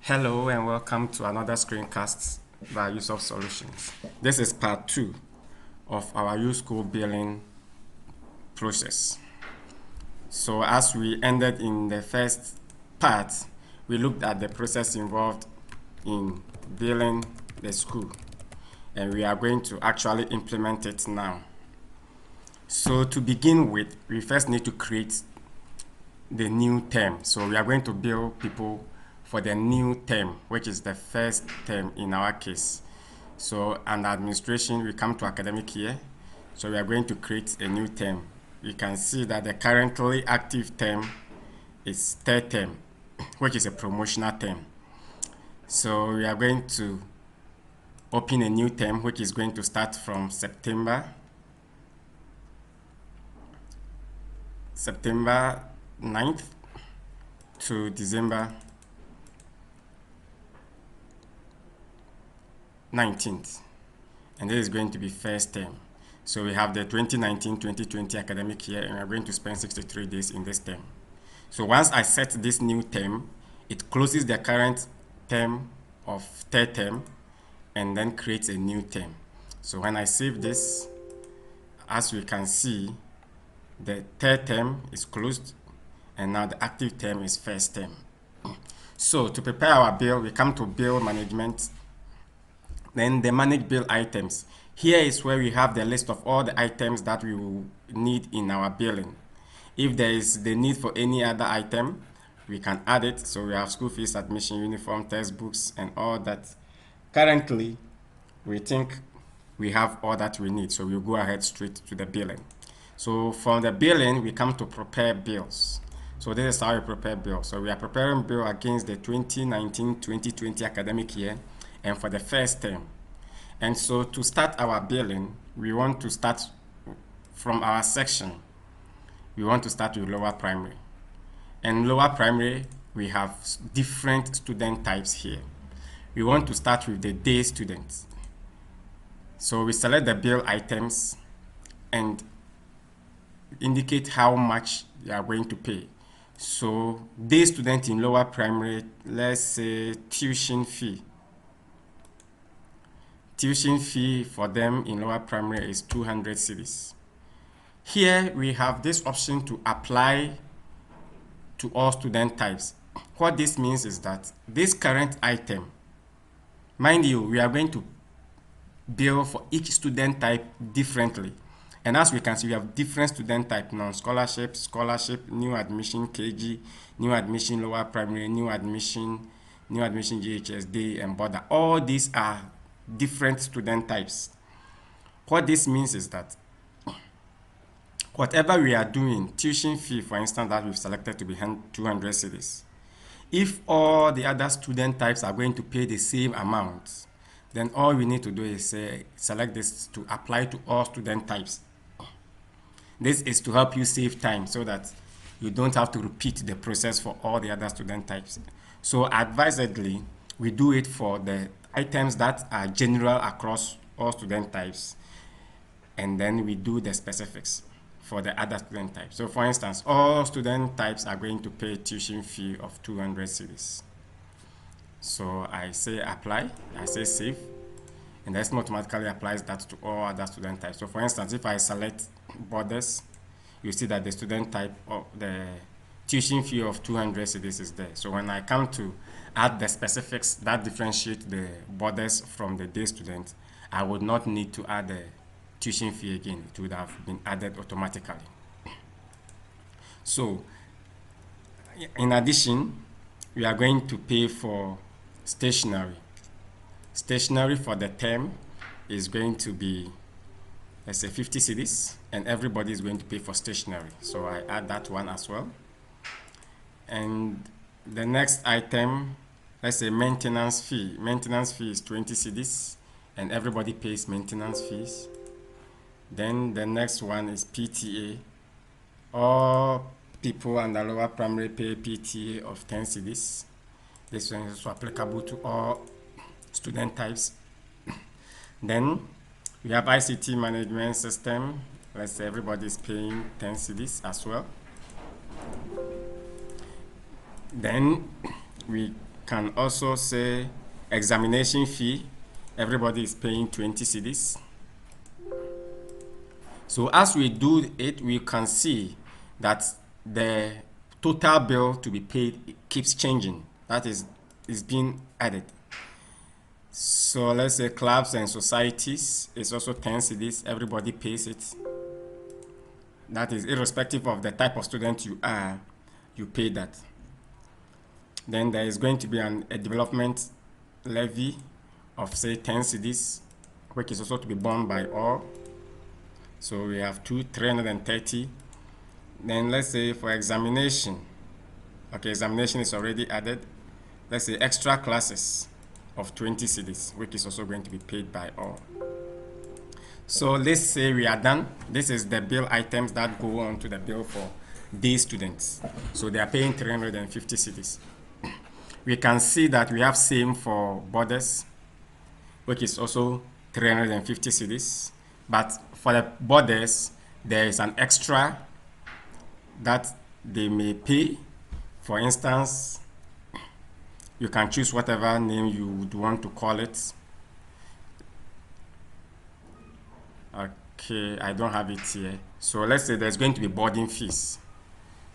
Hello and welcome to another screencast by Usoft Solutions. This is part 2 of our uSchol billing process. So as we ended in the first part, we looked at the process involved in billing the school, and we are going to actually implement it now. So to begin with, we first need to create the new term. So we are going to bill people for the new term, which is the first term in our case. So under administration, we come to academic year. So we are going to create a new term. You can see that the currently active term is third term, which is a promotional term. So we are going to open a new term, which is going to start from September 9th to December 19th, and this is going to be first term. So we have the 2019-2020 academic year, and we're going to spend 63 days in this term. So once I set this new term, it closes the current term of third term and then creates a new term. So when I save this, as we can see, the third term is closed, and now the active term is first term. So to prepare our bill, we come to bill management, then the manage bill items. Here is where we have the list of all the items that we will need in our billing. If there is the need for any other item, we can add it. So we have school fees, admission, uniform, textbooks, and all that. Currently, we think we have all that we need, so we'll go ahead straight to the billing. So from the billing, we come to prepare bills. So this is how we prepare bills. So we are preparing bill against the 2019-2020 academic year and for the first term. And so to start our billing, we want to start from our section. We want to start with lower primary. And lower primary, we have different student types here. We want to start with the day students. So we select the bill items and indicate how much you are going to pay. So day student in lower primary, let's say tuition fee. Tuition fee for them in lower primary is 200 cedis. Here we have this option to apply to all student types. What this means is that this current item, mind you, we are going to bill for each student type differently. And as we can see, we have different student type: non-scholarship, scholarship, new admission KG, new admission lower primary, new admission GHS, day, and border. All these are different student types. What this means is that whatever we are doing, tuition fee, for instance, that we've selected to be 200 cedis, if all the other student types are going to pay the same amount, then all we need to do is select this to apply to all student types. This is to help you save time so that you don't have to repeat the process for all the other student types. So advisedly, we do it for the items that are general across all student types, and then we do the specifics for the other student types. So for instance, all student types are going to pay a tuition fee of 200 cedis. So I say apply, I say save, and this automatically applies that to all other student types. So for instance, if I select borders, you see that the student type of the tuition fee of 200 cedis is there. So when I come to add the specifics that differentiate the borders from the day student, I would not need to add the tuition fee again. It would have been added automatically. So in addition, we are going to pay for stationery. Stationery for the term is going to be, let's say, 50 cedis, and everybody is going to pay for stationery. So I add that one as well. And the next item, let's say maintenance fee. Maintenance fee is 20 cedis, and everybody pays maintenance fees. Then the next one is PTA. All people under lower primary pay PTA of 10 cedis. This one is also applicable to all student types. Then we have ICT management system. Let's say everybody is paying 10 cedis as well. Then we can also say examination fee. Everybody is paying 20 cedis. So as we do it, we can see that the total bill to be paid keeps changing. That is being added. So let's say clubs and societies is also 10 cedis. Everybody pays it. That is irrespective of the type of student you are, you pay that. Then there is going to be a development levy of say 10 cedis, which is also to be borne by all. So we have 330. Then let's say for examination, okay, examination is already added. Let's say extra classes of 20 cedis, which is also going to be paid by all. So let's say we are done. This is the bill items that go on to the bill for day students. So they are paying 350 cedis. We can see that we have same for borders, which is also 350 cedis. But for the borders, there is an extra that they may pay. For instance, you can choose whatever name you would want to call it. Okay, I don't have it here. So let's say there's going to be boarding fees.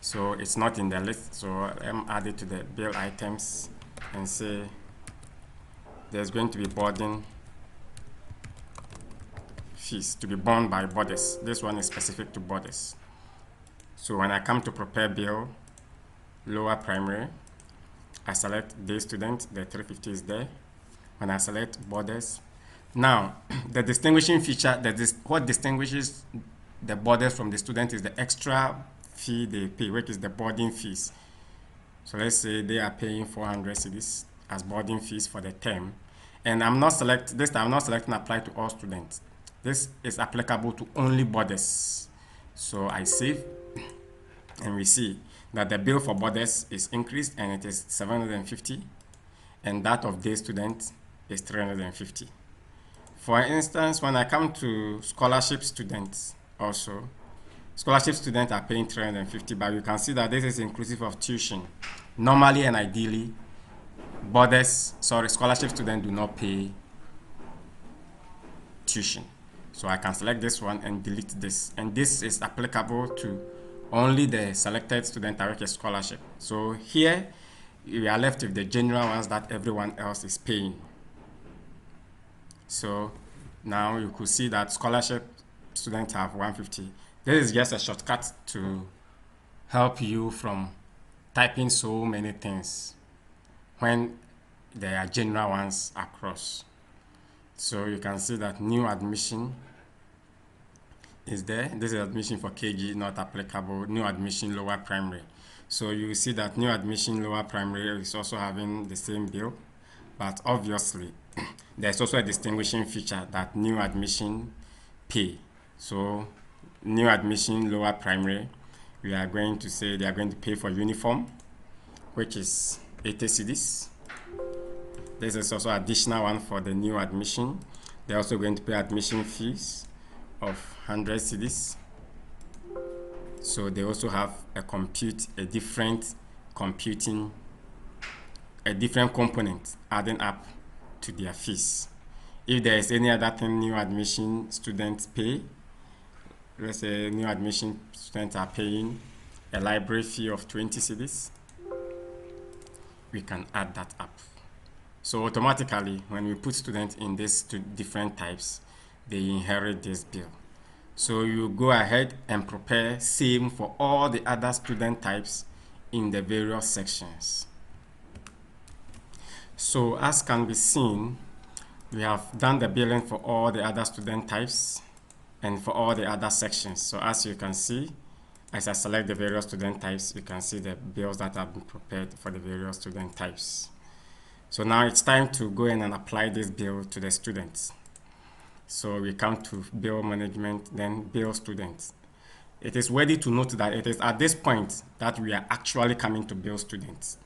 So it's not in the list. So I'm added to the bill items and say there's going to be boarding fees to be borne by borders. This one is specific to borders. So when I come to prepare bill, lower primary, I select day student, the 350 is there. When I select borders, now the distinguishing feature, what distinguishes the borders from the student is the extra fee they pay, which is the boarding fees. So let's say they are paying 400 cedis as boarding fees for the term. And I'm not selecting apply to all students. This is applicable to only borders. So I save, and we see that the bill for borders is increased and it is 750, and that of day students is 350. For instance, when I come to scholarship students also, scholarship students are paying 350, but you can see that this is inclusive of tuition. Normally and ideally, scholarship students do not pay tuition. So I can select this one and delete this. And this is applicable to only the selected student direct scholarship. So here we are left with the general ones that everyone else is paying. So now you could see that scholarship students have 150. This is just a shortcut to help you from typing so many things when there are general ones across. So you can see that new admission is there. This is admission for KG, not applicable. New admission lower primary. So you see that new admission lower primary is also having the same bill, but obviously there's also a distinguishing feature that new admission pay. So new admission lower primary, we are going to say they are going to pay for uniform, which is 80 cedis. This is also additional one for the new admission. They're also going to pay admission fees of 100 cedis. So they also have a different component adding up to their fees. If there is any other thing new admission students pay, let's say new admission students are paying a library fee of 20 cedis, we can add that up. So automatically, when we put students in these two different types, they inherit this bill. So you go ahead and prepare same for all the other student types in the various sections. So as can be seen, we have done the billing for all the other student types and for all the other sections. So as you can see, as I select the various student types, you can see the bills that have been prepared for the various student types. So now it's time to go in and apply this bill to the students. So we come to bill management, then bill students. It is worthy to note that it is at this point that we are actually coming to bill students.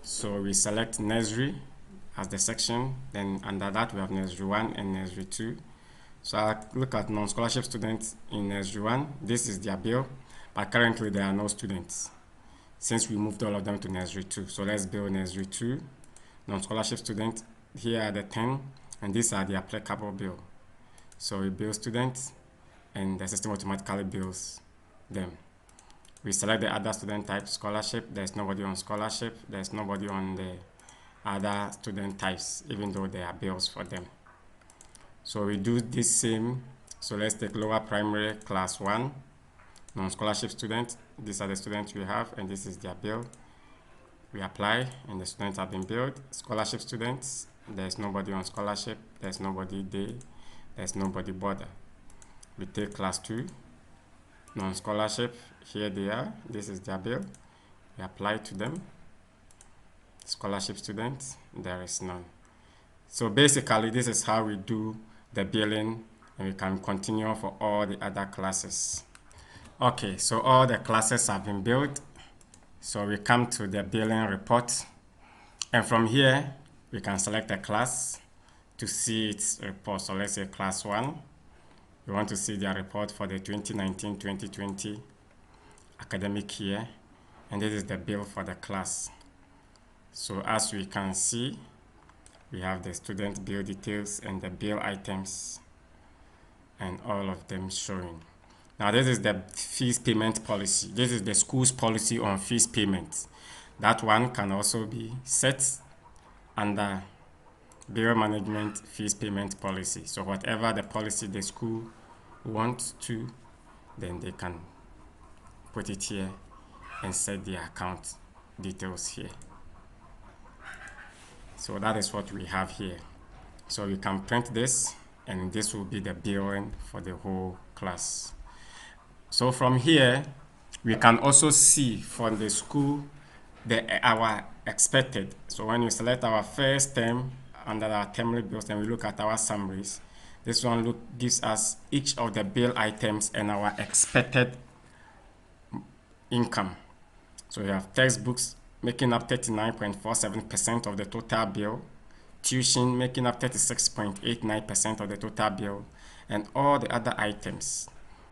So we select nursery as the section, then under that we have nursery 1 and nursery 2. So I look at non-scholarship students in nursery 1. This is their bill, but currently there are no students since we moved all of them to nursery 2. So let's bill nursery 2. Non-scholarship students, here are the 10, and these are the applicable bill. So we bill students, and the system automatically bills them. We select the other student type, scholarship. There's nobody on scholarship. There's nobody on the other student types, even though there are bills for them. So we do this same. So let's take lower primary class 1, non-scholarship students. These are the students we have, and this is their bill. We apply, and the students have been billed. Scholarship students, there's nobody on scholarship. There's nobody day. There's nobody border. We take class 2, non-scholarship. Here they are. This is their bill. We apply to them. Scholarship students, there is none. So basically, this is how we do the billing, and we can continue for all the other classes. Okay, so all the classes have been billed. So we come to the billing report, and from here we can select a class to see its report. So let's say class 1. We want to see their report for the 2019-2020 academic year, and this is the bill for the class. So as we can see, we have the student bill details and the bill items, and all of them showing. Now this is the fees payment policy. This is the school's policy on fees payment. That one can also be set under bill management fees payment policy. So whatever the policy the school wants to, then they can put it here and set the account details here. So that is what we have here. So we can print this, and this will be the billing for the whole class. So from here, we can also see from the school our expected. So when we select our first term under our termly bills, and we look at our summaries, this one gives us each of the bill items and our expected income. So we have textbooks making up 39.47% of the total bill, tuition making up 36.89% of the total bill, and all the other items.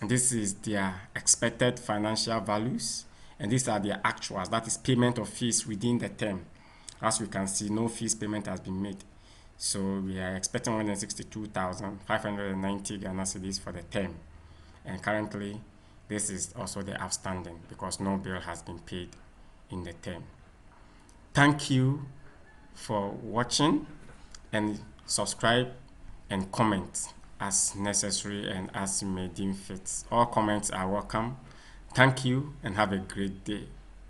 And this is their expected financial values, and these are their actuals, that is payment of fees within the term. As we can see, no fees payment has been made. So we are expecting 162,590 Ghana cedis for the term. And currently, this is also the outstanding because no bill has been paid in the term. Thank you for watching, and subscribe and comment as necessary and as you may deem fit. All comments are welcome. Thank you and have a great day.